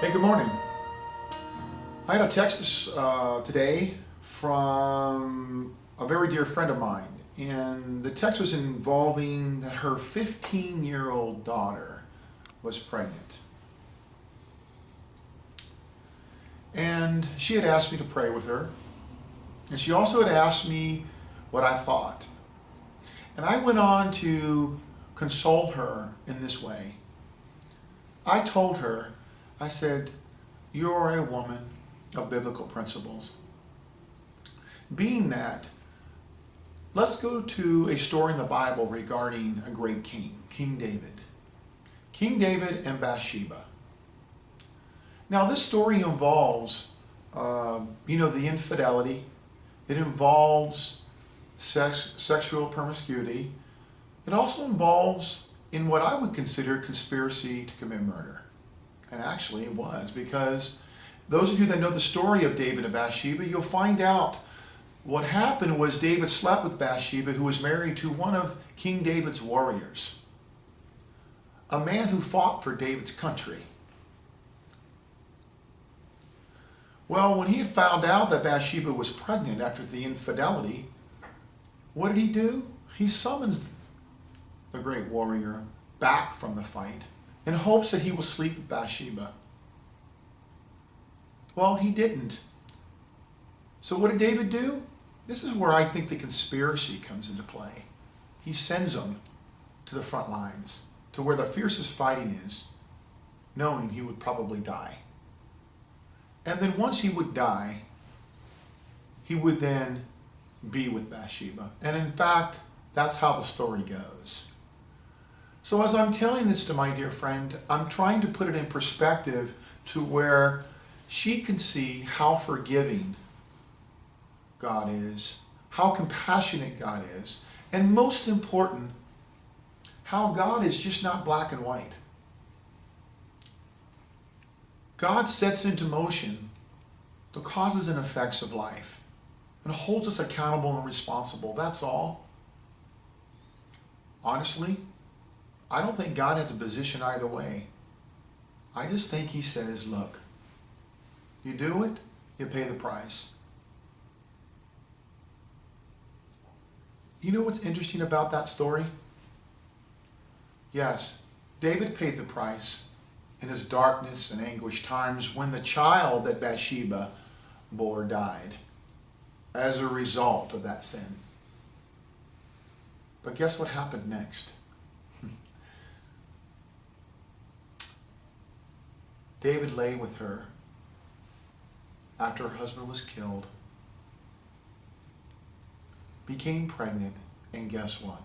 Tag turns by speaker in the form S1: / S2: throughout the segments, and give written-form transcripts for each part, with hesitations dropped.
S1: Hey, good morning. I had a text today from a very dear friend of mine, and the text was involving that her 15-year-old daughter was pregnant. And she had asked me to pray with her, and she also had asked me what I thought. And I went on to console her in this way. I told her, I said, "You're a woman of biblical principles. Being that, let's go to a story in the Bible regarding a great king, King David. King David and Bathsheba. Now this story involves, the infidelity. It involves sexual promiscuity. It also involves in what I would consider conspiracy to commit murder. And actually it was, because those of you that know the story of David and Bathsheba, you'll find out what happened was David slept with Bathsheba, who was married to one of King David's warriors, a man who fought for David's country. Well, when he had found out that Bathsheba was pregnant after the infidelity, what did he do? He summons the great warrior back from the fight in hopes that he will sleep with Bathsheba. Well, he didn't. So what did David do? This is where I think the conspiracy comes into play. He sends them to the front lines, to where the fiercest fighting is, knowing he would probably die. And then once he would die, he would then be with Bathsheba. And in fact, that's how the story goes. So as I'm telling this to my dear friend, I'm trying to put it in perspective to where she can see how forgiving God is, how compassionate God is, and most important, how God is just not black and white. God sets into motion the causes and effects of life and holds us accountable and responsible. That's all. Honestly, I don't think God has a position either way. I just think he says, look, you do it, you pay the price. You know what's interesting about that story? Yes, David paid the price in his darkness and anguish times when the child that Bathsheba bore died as a result of that sin. But guess what happened next? David lay with her after her husband was killed, became pregnant, and guess what?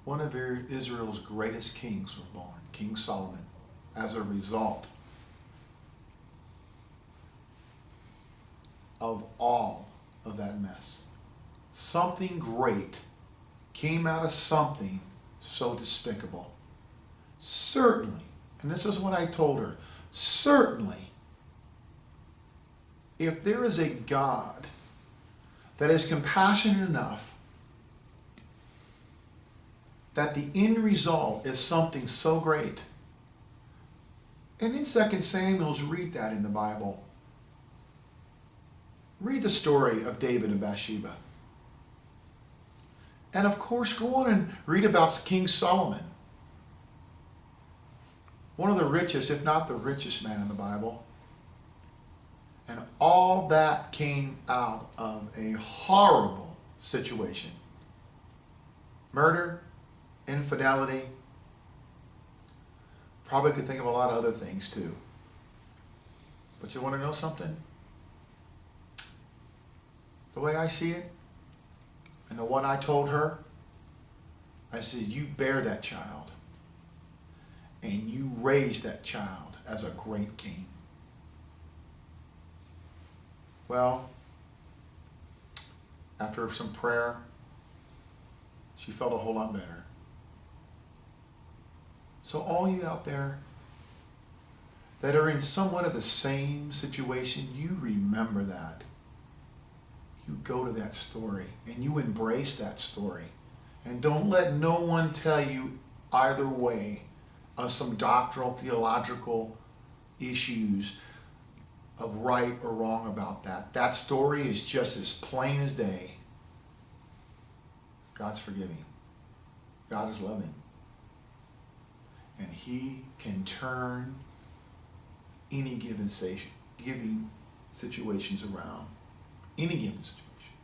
S1: One of Israel's greatest kings was born, King Solomon, as a result of all of that mess. Something great came out of something so despicable. Certainly, and this is what I told her, certainly, if there is a God that is compassionate enough that the end result is something so great, and in 2 Samuel, read that in the Bible. Read the story of David and Bathsheba. And of course, go on and read about King Solomon. One of the richest, if not the richest man in the Bible. And all that came out of a horrible situation. Murder, infidelity. Probably could think of a lot of other things too. But you want to know something? The way I see it, and the one I told her, I said, you bear that child. And you raise that child as a great king. Well, after some prayer, she felt a whole lot better. So all you out there that are in somewhat of the same situation, you remember that. You go to that story and you embrace that story. And don't let no one tell you either way of some doctrinal, theological issues of right or wrong about that. That story is just as plain as day. God's forgiving. God is loving. And he can turn any given situations around, any given situation,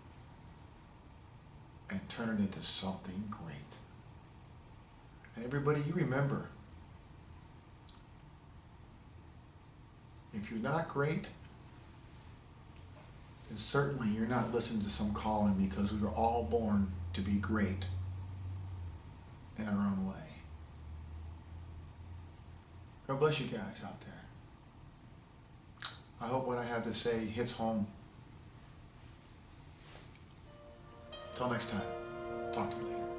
S1: and turn it into something great. And everybody, you remember, if you're not great, then certainly you're not listening to some calling, because we were all born to be great in our own way. God bless you guys out there. I hope what I have to say hits home. Till next time, talk to you later.